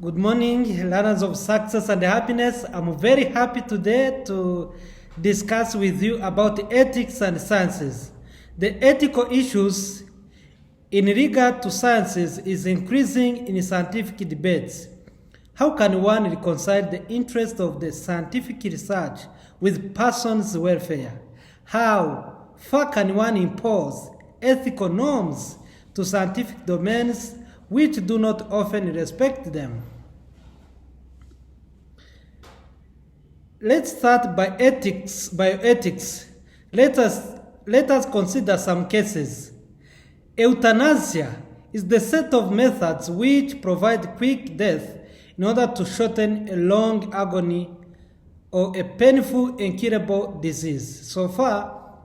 Good morning, learners of success and happiness. I'm very happy today to discuss with you about ethics and sciences. The ethical issues in regard to sciences is increasing in scientific debates. How can one reconcile the interest of the scientific research with person's welfare? How far can one impose ethical norms to scientific domains which do not often respect them? Let's start by bioethics. Let us consider some cases. Euthanasia is the set of methods which provide quick death in order to shorten a long agony or a painful, incurable disease. So far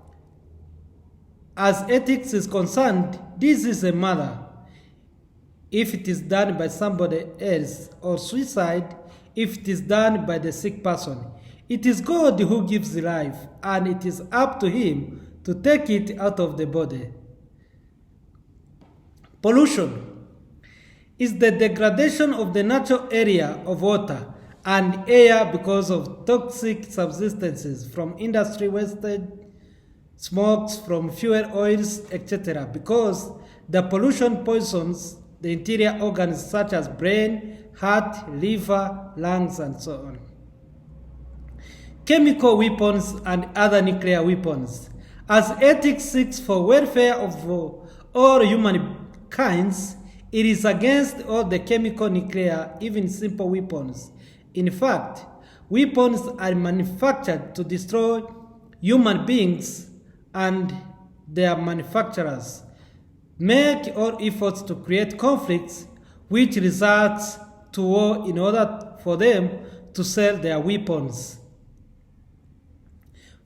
as ethics is concerned, this is a murder if it is done by somebody else, or suicide if it is done by the sick person. It is God who gives life, and it is up to Him to take it out of the body. Pollution is the degradation of the natural area of water and air because of toxic substances from industry wastage, smokes from fuel oils, etc. Because the pollution poisons the interior organs such as brain, heart, liver, lungs, and so on. Chemical weapons and other nuclear weapons. As ethics seeks for welfare of all humankind, it is against all the chemical, nuclear, even simple weapons. In fact, weapons are manufactured to destroy human beings, and their manufacturers make all efforts to create conflicts which results to war in order for them to sell their weapons.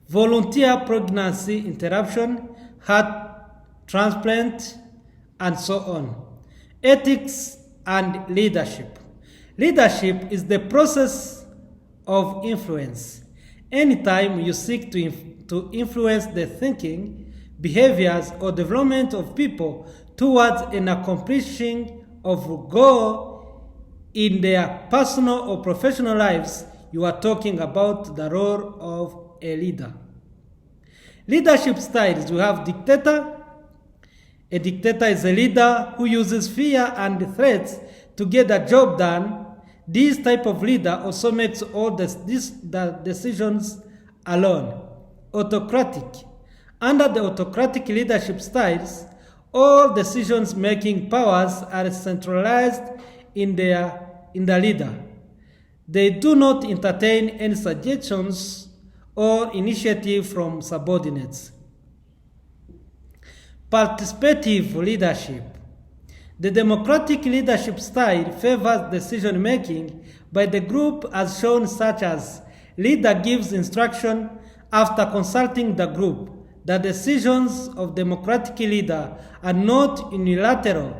Volunteer pregnancy interruption, heart transplant, and so on. Ethics and leadership. Leadership is the process of influence. Anytime you seek to influence the thinking, behaviors, or development of people towards an accomplishing of a goal in their personal or professional lives, you are talking about the role of a leader. Leadership styles. We have dictator. A dictator is a leader who uses fear and threats to get the job done. This type of leader also makes all the decisions alone. Autocratic. Under the autocratic leadership styles, all decision-making powers are centralized in the leader. They do not entertain any suggestions or initiative from subordinates. Participative leadership. The democratic leadership style favors decision-making by the group as shown, such as leader gives instruction after consulting the group. The decisions of democratic leader are not unilateral,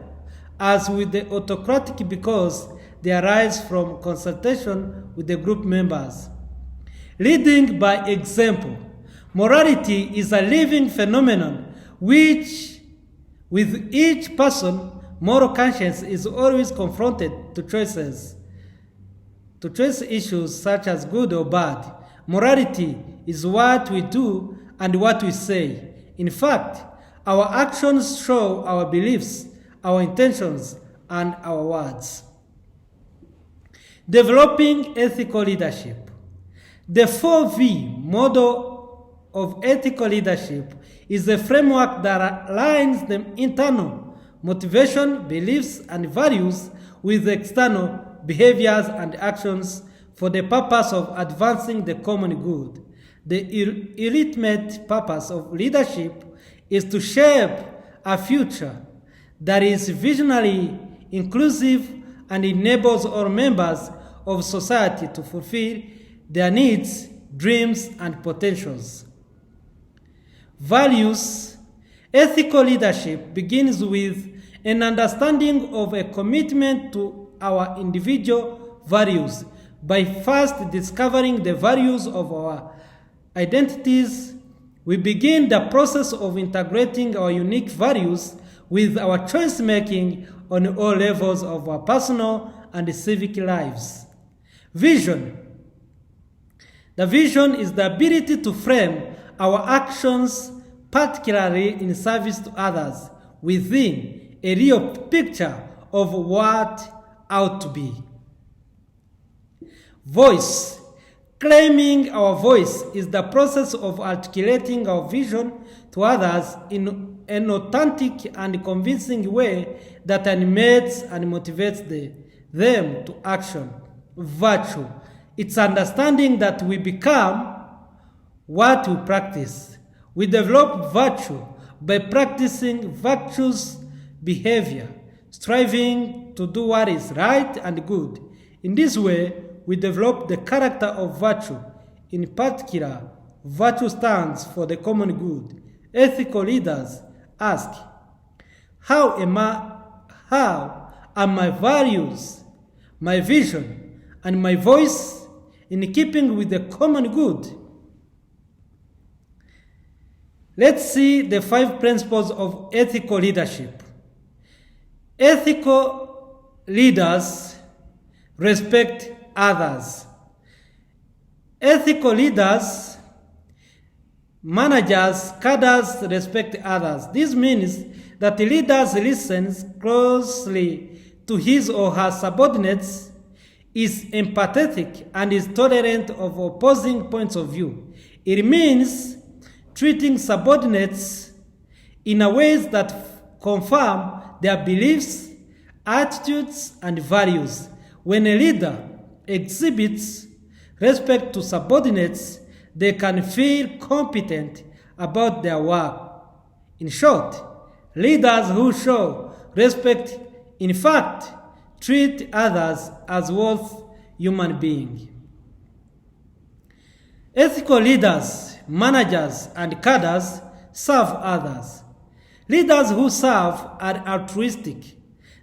as with the autocratic, because they arise from consultation with the group members. Leading by example. Morality is a living phenomenon which, with each person, moral conscience is always confronted to choice issues such as good or bad. Morality is what we do and what we say. In fact, our actions show our beliefs, our intentions, and our words. Developing ethical leadership. The 4V model of ethical leadership is a framework that aligns the internal motivation, beliefs, and values with external behaviors and actions for the purpose of advancing the common good. The ultimate purpose of leadership is to shape a future that is visionary, inclusive, and enables all members of society to fulfill their needs, dreams, and potentials. Values. Ethical leadership begins with an understanding of a commitment to our individual values by first discovering the values of our identities. We begin the process of integrating our unique values with our choice-making on all levels of our personal and civic lives. Vision. The vision is the ability to frame our actions, particularly in service to others, within a real picture of what ought to be. Voice. Claiming our voice is the process of articulating our vision to others in an authentic and convincing way that animates and motivates them to action. Virtue. It's understanding that we become what we practice. We develop virtue by practicing virtuous behavior, striving to do what is right and good. In this way, we develop the character of virtue. In particular, virtue stands for the common good. Ethical leaders ask, how are my values, my vision, and my voice in keeping with the common good? Let's see the 5 principles of ethical leadership. Ethical leaders respect others. Ethical leaders, managers, cadres respect others. This means that the leader listens closely to his or her subordinates, is empathetic, and is tolerant of opposing points of view. It means treating subordinates in a ways that confirm their beliefs, attitudes, and values. When a leader exhibits respect to subordinates, they can feel competent about their work. In short, leaders who show respect, in fact, treat others as worth human beings. Ethical leaders, managers, and cadres serve others. Leaders who serve are altruistic.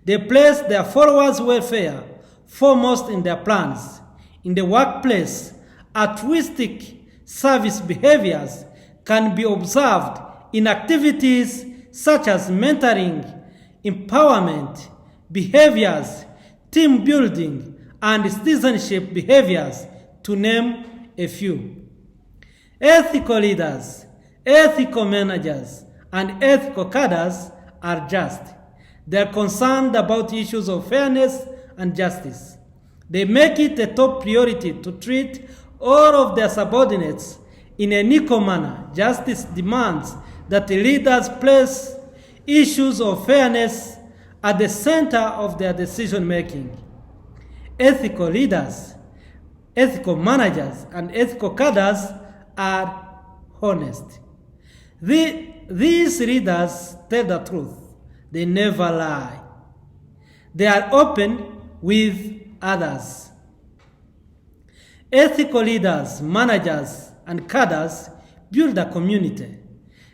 They place their followers' welfare foremost in their plans. In the workplace, altruistic service behaviors can be observed in activities such as mentoring, empowerment behaviors, team building, and citizenship behaviors, to name a few. Ethical leaders, ethical managers, and ethical cadres are just. They are concerned about issues of fairness and justice. They make it a top priority to treat all of their subordinates in an equal manner. Justice demands that the leaders place issues of fairness at the center of their decision making. Ethical leaders, ethical managers, and ethical cadres are honest. These leaders tell the truth. They never lie. They are open with others. Ethical leaders, managers, and cadres build a community.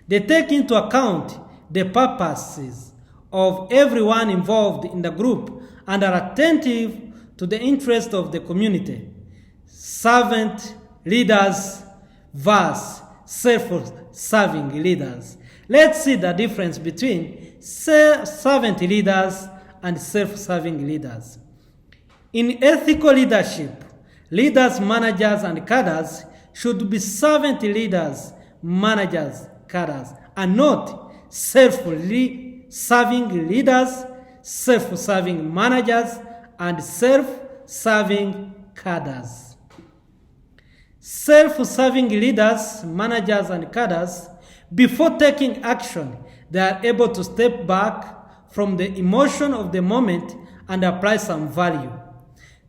They take into account the purposes of everyone involved in the group and are attentive to the interest of the community. Servant leaders versus self-serving leaders. Let's see the difference between servant leaders and self-serving leaders. In ethical leadership, leaders, managers, and cadres should be servant leaders, managers, cadres, and not self-serving leaders, self-serving managers, and self-serving cadres. Self-serving leaders, managers, and cadres, before taking action, they are able to step back from the emotion of the moment and apply some value.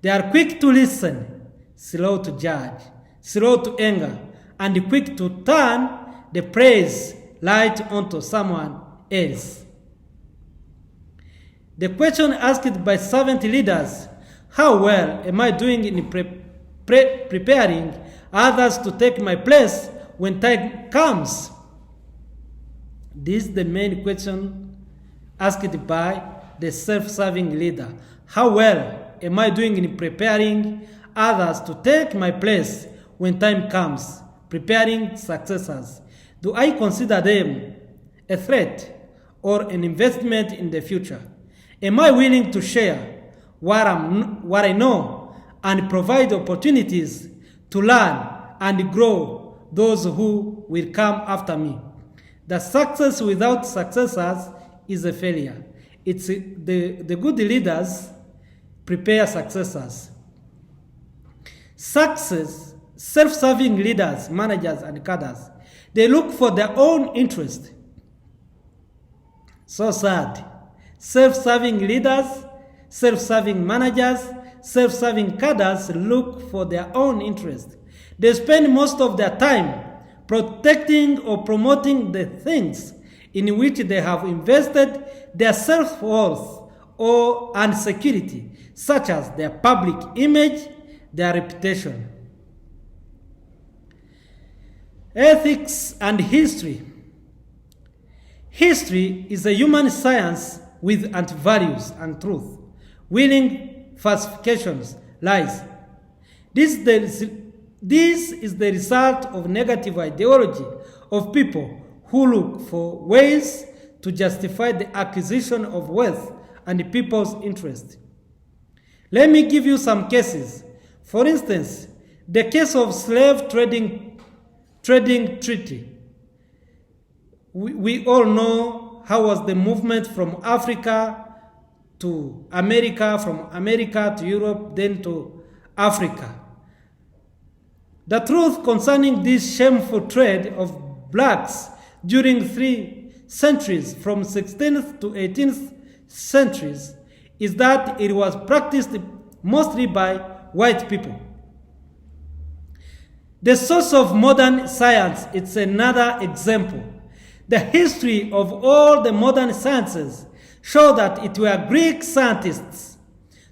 They are quick to listen, slow to judge, slow to anger, and quick to turn the praise light onto someone else. The question asked by servant leaders, how well am I doing in preparing others to take my place when time comes? This is the main question asked by the self-serving leader. How well am I doing in preparing others to take my place when time comes? Preparing successors. Do I consider them a threat or an investment in the future? Am I willing to share what I know and provide opportunities to learn and grow those who will come after me? The success without successors is a failure. It's the good leaders prepare successors. Success, self-serving leaders, managers, and cadres, they look for their own interest. So sad. Self-serving leaders, self-serving managers, self-serving cadres look for their own interest. They spend most of their time protecting or promoting the things in which they have invested their self-worth and security, such as their public image, their reputation. Ethics and history. History is a human science with anti-values and truth, willing falsifications, lies. This is the result of negative ideology of people who look for ways to justify the acquisition of wealth and people's interest. Let me give you some cases. For instance, the case of slave trading treaty. We all know how was the movement from Africa to America, from America to Europe, then to Africa. The truth concerning this shameful trade of blacks during 3 centuries, from 16th to 18th centuries, is that it was practiced mostly by white people. The source of modern science is another example. The history of all the modern sciences show that it were Greek scientists,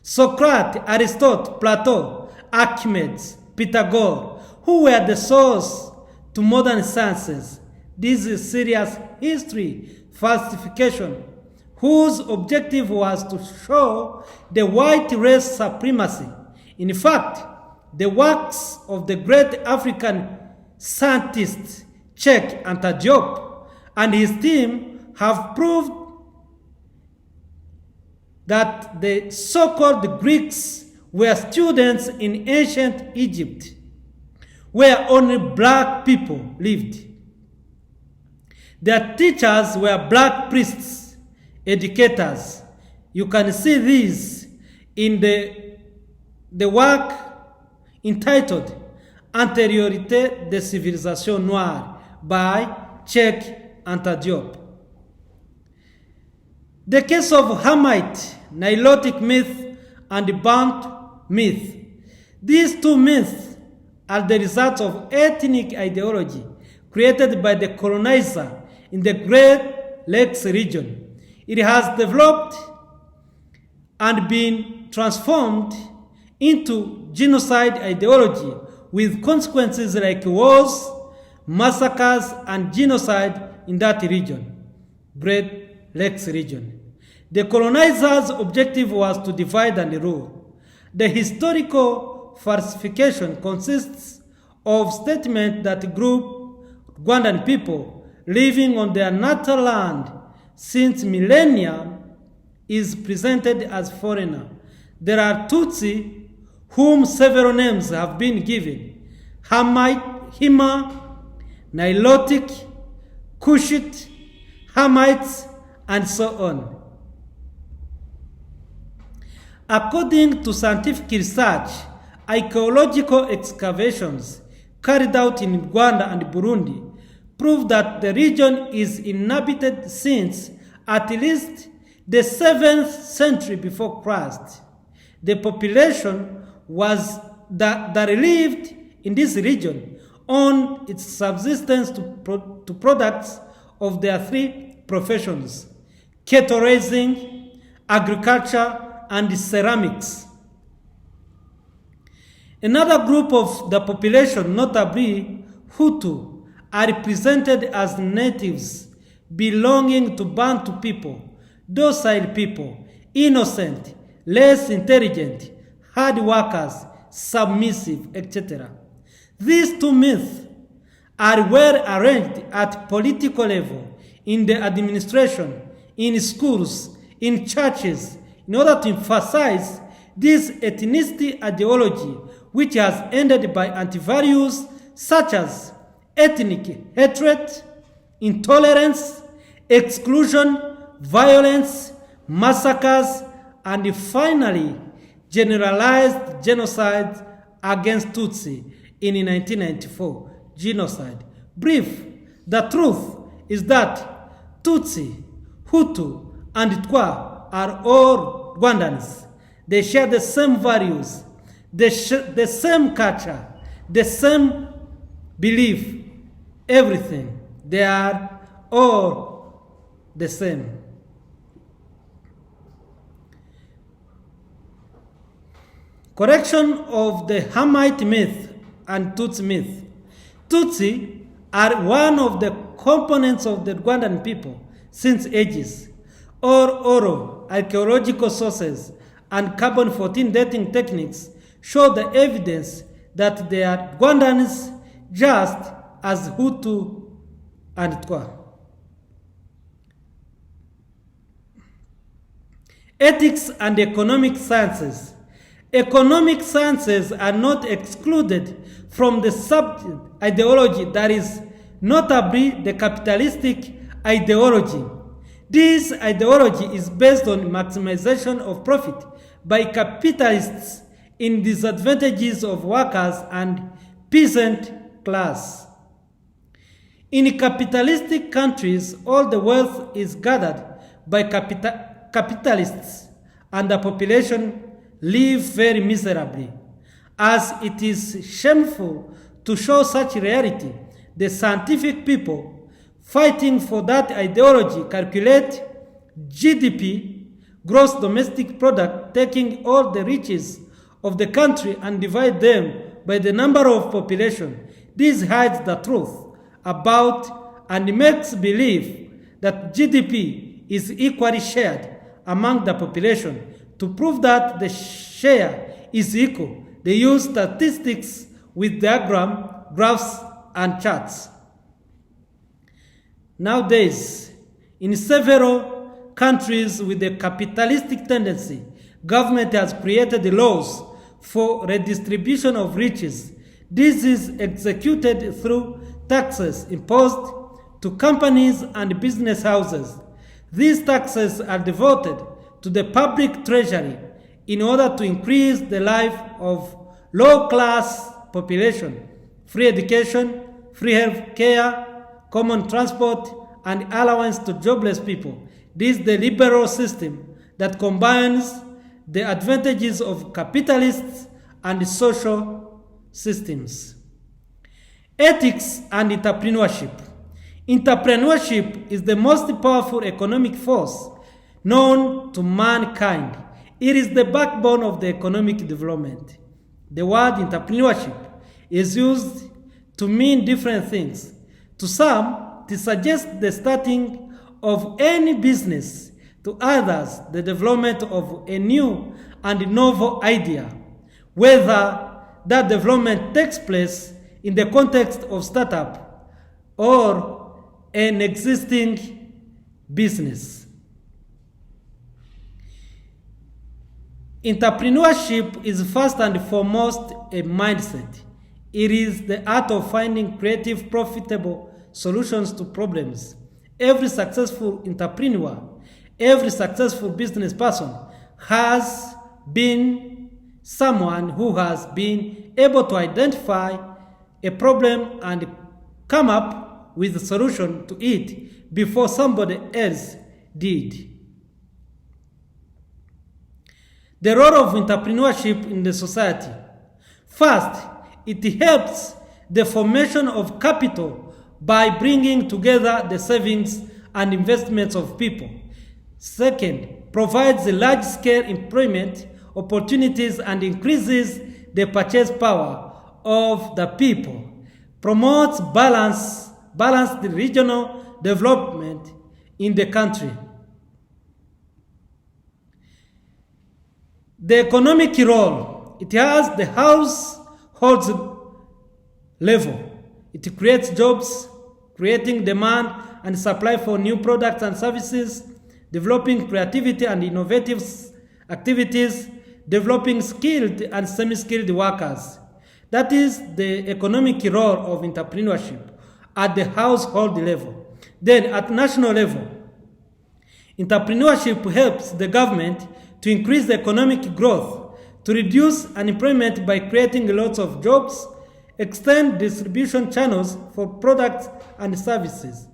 Socrates, Aristotle, Plato, Archimedes, Pythagoras, who were the source to modern sciences. This is serious history falsification, whose objective was to show the white race supremacy. In fact, the works of the great African scientist Cheikh Anta Diop and his team have proved that the so-called Greeks were students in ancient Egypt, where only black people lived. Their teachers were black priests, educators. You can see this in the work entitled Antériorité des civilisations noires by Cheikh Anta Diop. The case of Hamite, Nilotic myth, and Bantu myth. These 2 myths are the result of ethnic ideology created by the colonizer in the Great Lakes region. It has developed and been transformed into genocide ideology with consequences like wars, massacres, and genocide in that region, Great Lakes region. The colonizers' objective was to divide and rule. The historical falsification consists of statements that group Rwandan people living on their natal land since millennia is presented as foreigner. There are Tutsi whom several names have been given: Hamite, Hima, Nilotic, Kushite, Hamites, and so on. According to scientific research, archaeological excavations carried out in Rwanda and Burundi prove that the region is inhabited since at least the 7th century before Christ. The population that lived in this region on its subsistence to products of their 3 professions: cattle raising, agriculture, and ceramics. Another group of the population, notably Hutu, are represented as natives belonging to Bantu people, docile people, innocent, less intelligent, hard workers, submissive, etc. These 2 myths are well arranged at political level, in the administration, in schools, in churches in order to emphasize this ethnicity ideology, which has ended by anti-values such as ethnic hatred, intolerance, exclusion, violence, massacres, and finally generalized genocide against Tutsi in 1994, genocide. Brief, the truth is that Tutsi, Hutu, and Twa are all Rwandans. They share the same values, the same culture, the same belief, everything. They are all the same. Correction of the Hamite myth and Tutsi myth. Tutsi are one of the components of the Rwandan people since ages. Oro, archaeological sources, and carbon-14 dating techniques show the evidence that they are Rwandans just as Hutu and Twa. Ethics and economic sciences. Economic sciences are not excluded from the subject ideology that is notably the capitalistic ideology. This ideology is based on maximization of profit by capitalists in disadvantages of workers and peasant class. In capitalistic countries, all the wealth is gathered by capitalists and the population live very miserably. As it is shameful to show such reality, the scientific people fighting for that ideology calculate GDP, gross domestic product, taking all the riches of the country and divide them by the number of population. This hides the truth about and makes believe that GDP is equally shared among the population. To prove that the share is equal, they use statistics with diagrams, graphs, and charts. Nowadays, in several countries with a capitalistic tendency, government has created laws for redistribution of riches. This is executed through taxes imposed to companies and business houses. These taxes are devoted to the public treasury in order to increase the life of low-class population, free education, free health care, common transport, and allowance to jobless people. This is the liberal system that combines the advantages of capitalists and social systems. Ethics and entrepreneurship. Entrepreneurship is the most powerful economic force known to mankind. It is the backbone of the economic development. The word entrepreneurship is used to mean different things. To some, it suggests the starting of any business. To others, the development of a new and novel idea. Whether that development takes place in the context of startup or an existing business. Entrepreneurship is first and foremost a mindset. It is the art of finding creative, profitable solutions to problems. Every successful entrepreneur, every successful business person has been someone who has been able to identify a problem and come up with a solution to it before somebody else did. The role of entrepreneurship in the society. First, it helps the formation of capital by bringing together the savings and investments of people. Second, provides large-scale employment opportunities and increases the purchase power of the people. Promotes balanced regional development in the country. The economic role, it has the household level. It creates jobs, creating demand and supply for new products and services. developing creativity and innovative activities, developing skilled and semi-skilled workers. That is the economic role of entrepreneurship at the household level. Then at national level, entrepreneurship helps the government to increase the economic growth, to reduce unemployment by creating lots of jobs, extend distribution channels for products and services,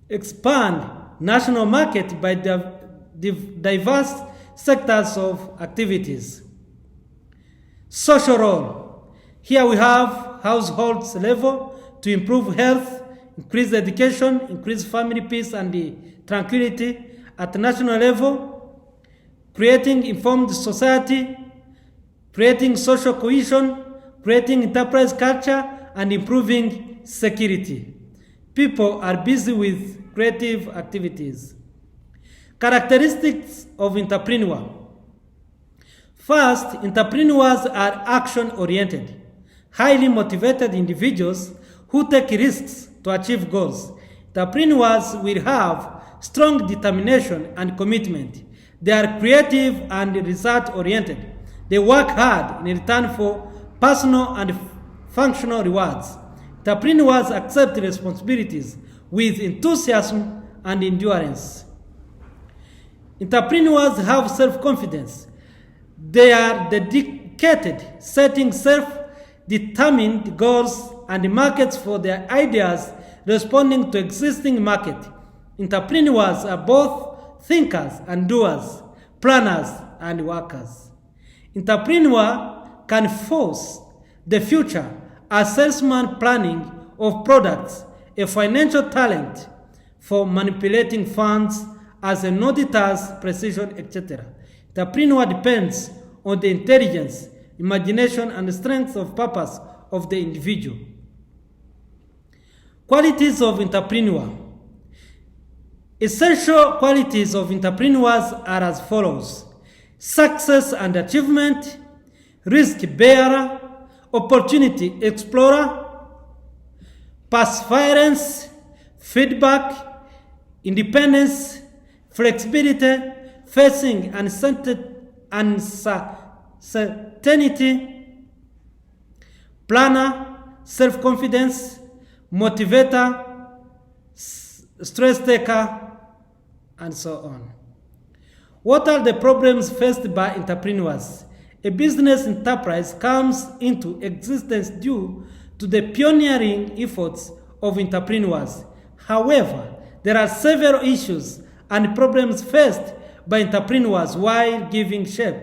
expand national market by diverse sectors of activities. Social role. Here we have households level to improve health, increase education, increase family peace and tranquility. At national level, creating informed society, creating social cohesion, creating enterprise culture, and improving security. People are busy with creative activities. Characteristics of entrepreneur. First, entrepreneurs are action-oriented, highly motivated individuals who take risks to achieve goals. Entrepreneurs will have strong determination and commitment. They are creative and result-oriented. They work hard in return for personal and functional rewards. Entrepreneurs accept responsibilities with enthusiasm and endurance. Entrepreneurs have self-confidence. They are dedicated, setting self-determined goals and markets for their ideas, responding to existing market. Entrepreneurs are both thinkers and doers, planners and workers. Entrepreneur can force the future, a salesman planning of products, a financial talent for manipulating funds, as an auditor's precision, etc. Entrepreneur depends on the intelligence, imagination, and strength of purpose of the individual. Qualities of entrepreneur. Essential qualities of entrepreneurs are as follows: success and achievement, risk bearer, opportunity explorer, perseverance, feedback, independence, flexibility, facing uncertainty, planner, self-confidence, motivator, stress taker, and so on. What are the problems faced by entrepreneurs? A business enterprise comes into existence due to the pioneering efforts of entrepreneurs. However, there are several issues and problems faced by entrepreneurs while giving shape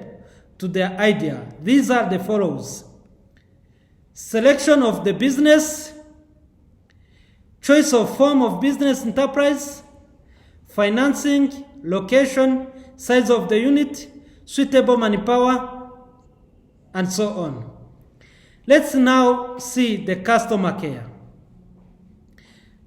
to their idea. These are the follows: selection of the business, choice of form of business enterprise, financing, location, size of the unit, suitable manpower, and so on. Let's now see the customer care.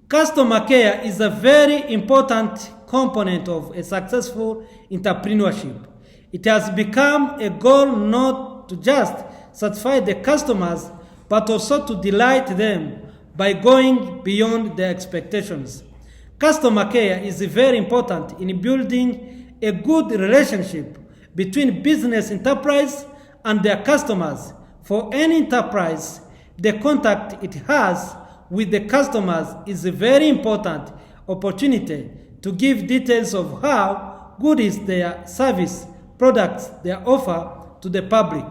Customer care is a very important component of a successful entrepreneurship. It has become a goal not to just satisfy the customers, but also to delight them by going beyond their expectations. Customer care is very important in building a good relationship between business enterprise and their customers. For any enterprise, the contact it has with the customers is a very important opportunity to give details of how good is their service, products, their offer to the public.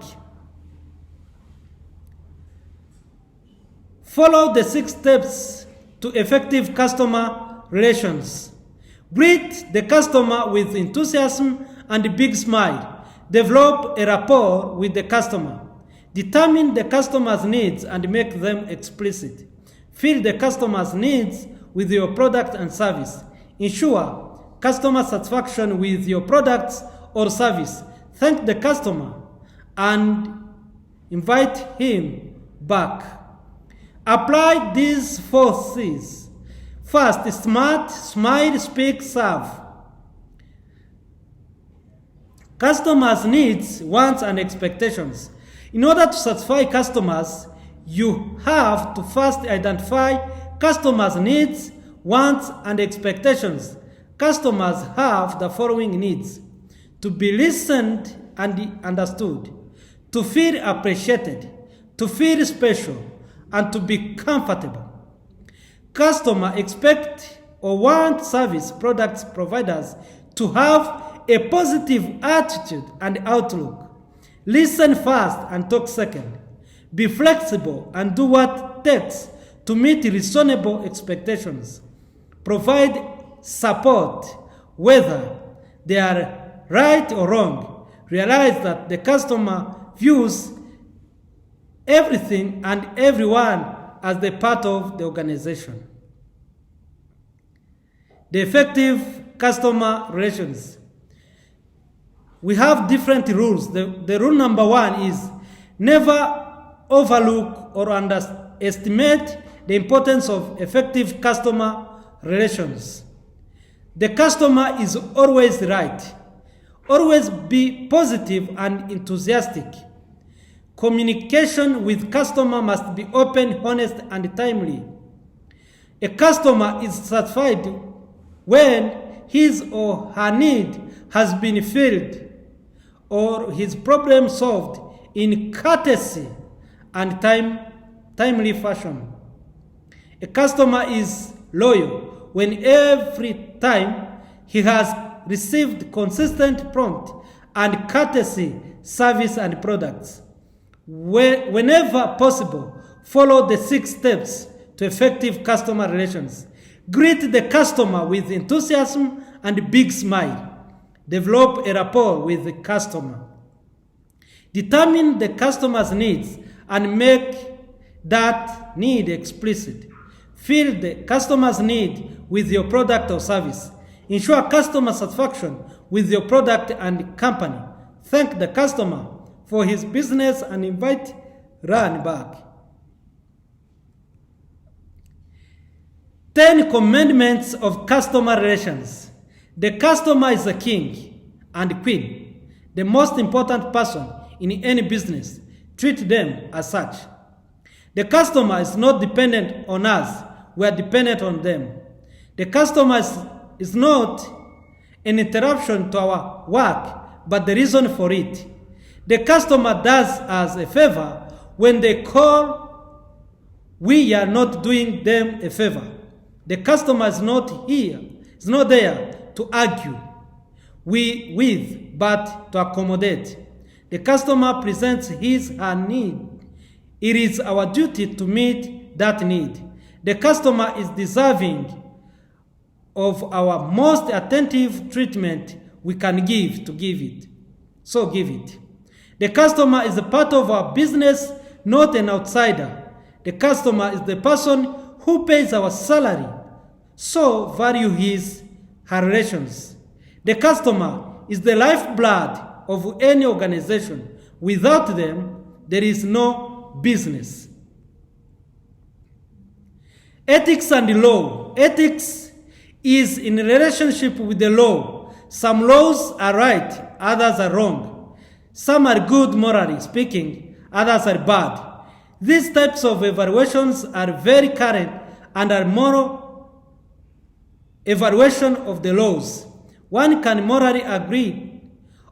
Follow the 6 steps to effective customer relations. Greet the customer with enthusiasm and a big smile. Develop a rapport with the customer. Determine the customer's needs and make them explicit. Fill the customer's needs with your product and service. Ensure customer satisfaction with your products or service. Thank the customer and invite him back. Apply these 4 C's. First, smart, smile, speak, serve. Customers' needs, wants, and expectations. In order to satisfy customers, you have to first identify customers' needs, wants, and expectations. customers have the following needs: to be listened and understood, to feel appreciated, to feel special, and to be comfortable. Customers expect or want service products providers to have a positive attitude and outlook. Listen first and talk second. Be flexible and do what it takes to meet reasonable expectations. Provide support whether they are right or wrong. Realize that the customer views everything and everyone as the part of the organization. The effective customer relations. We have different rules. The rule number one is never overlook or underestimate the importance of effective customer relations. The customer is always right. Always be positive and enthusiastic. Communication with customer must be open, honest, and timely. A customer is satisfied when his or her need has been filled or his problem solved in courtesy and timely fashion. A customer is loyal when every time he has received consistent, prompt, and courtesy service and products. Whenever possible, follow the 6 steps to effective customer relations. Greet the customer with enthusiasm and a big smile. Develop a rapport with the customer. Determine the customer's needs and make that need explicit. Fill the customer's need with your product or service. Ensure customer satisfaction with your product and company. Thank the customer for his business and invite run back. 10 commandments of customer relations. The customer is the king and queen, the most important person in any business. Treat them as such. The customer is not dependent on us, we are dependent on them. The customer is not an interruption to our work, but the reason for it. The customer does us a favor when they call. We are not doing them a favor. The customer is not there to argue with, but to accommodate. The customer presents his or her need. It is our duty to meet that need. The customer is deserving of our most attentive treatment we can give to give it. So give it. The customer is a part of our business, not an outsider. The customer is the person who pays our salary, so value her relations. The customer is the lifeblood of any organization. Without them, there is no business. Ethics and law. Ethics is in relationship with the law. Some laws are right, others are wrong. Some are good morally speaking, others are bad. These types of evaluations are very current and are moral evaluation of the laws. One can morally agree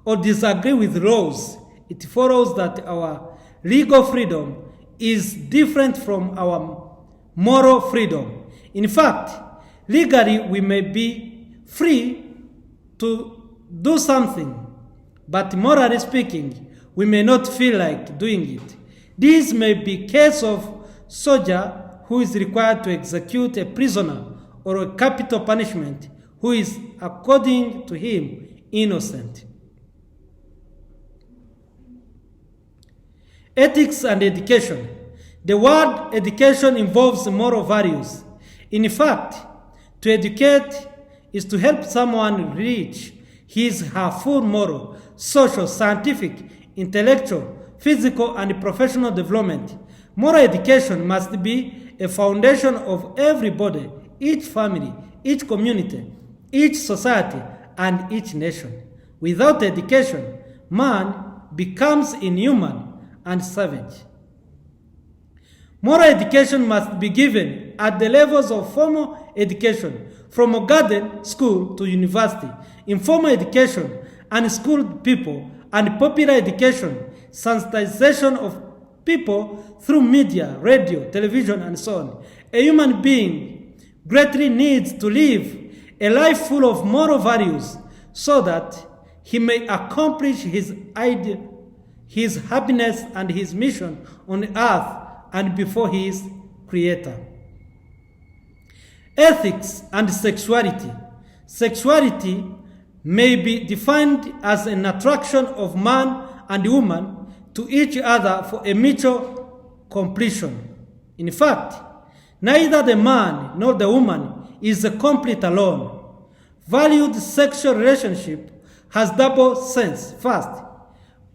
or disagree with laws. It follows that our legal freedom is different from our moral freedom. In fact, legally we may be free to do something, but morally speaking, we may not feel like doing it. This may be case of soldier who is required to execute a prisoner or a capital punishment who is, according to him, innocent. Ethics and education. The word education involves moral values. In fact, to educate is to help someone reach his or her full moral, social, scientific, intellectual, physical, and professional development. Moral education must be a foundation of everybody, each family, each community, each society, and each nation. Without education, man becomes inhuman and savage. Moral education must be given at the levels of formal education, from garden, school to university, informal education, unschools people, and popular education, sensitization of people through media, radio, television, and so on. A human being greatly needs to live a life full of moral values so that he may accomplish his happiness and his mission on earth and before his creator. Ethics and sexuality. Sexuality may be defined as an attraction of man and woman to each other for a mutual completion. In fact, neither the man nor the woman is complete alone. Valued sexual relationship has double sense. First,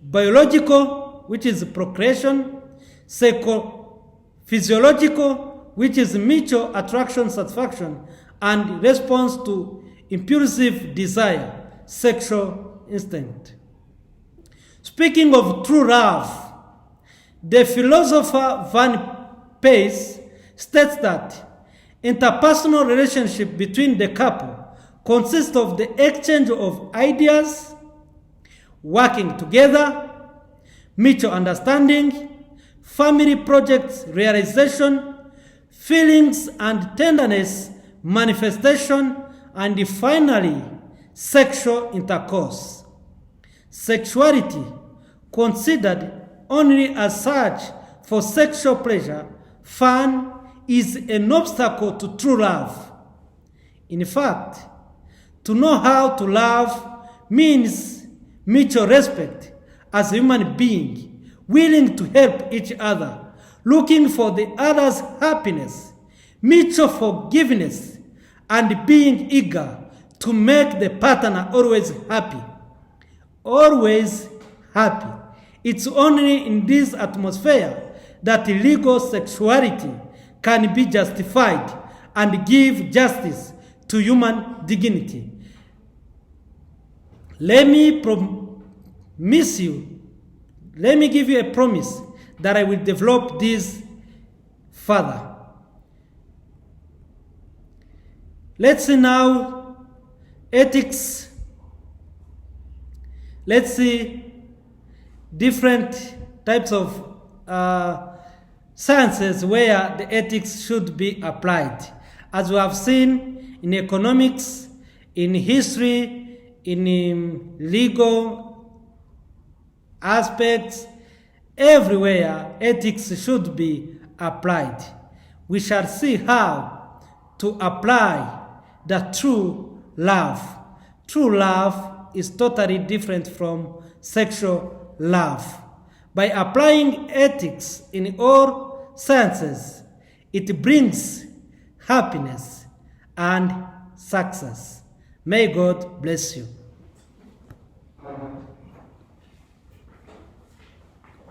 biological, which is procreation, psychophysiological, which is mutual attraction, satisfaction, and response to impulsive desire, sexual instinct. Speaking of true love, the philosopher Van Pace states that interpersonal relationship between the couple consists of the exchange of ideas, working together, mutual understanding, family projects realization, feelings and tenderness manifestation, and finally, sexual intercourse. Sexuality, considered only as such for sexual pleasure, fun, is an obstacle to true love. In fact, to know how to love means mutual respect as a human being, willing to help each other, looking for the other's happiness, mutual forgiveness, and being eager to make the partner always happy. Always happy. It's only in this atmosphere that legal sexuality can be justified and give justice to human dignity. Let me give you a promise that I will develop this further. Let's see now ethics. Let's see different types of sciences where the ethics should be applied. As we have seen in economics, in history, in legal aspects, everywhere ethics should be applied. We shall see how to apply the true love. True love is totally different from sexual love. By applying ethics in all senses, it brings happiness and success. May God bless you.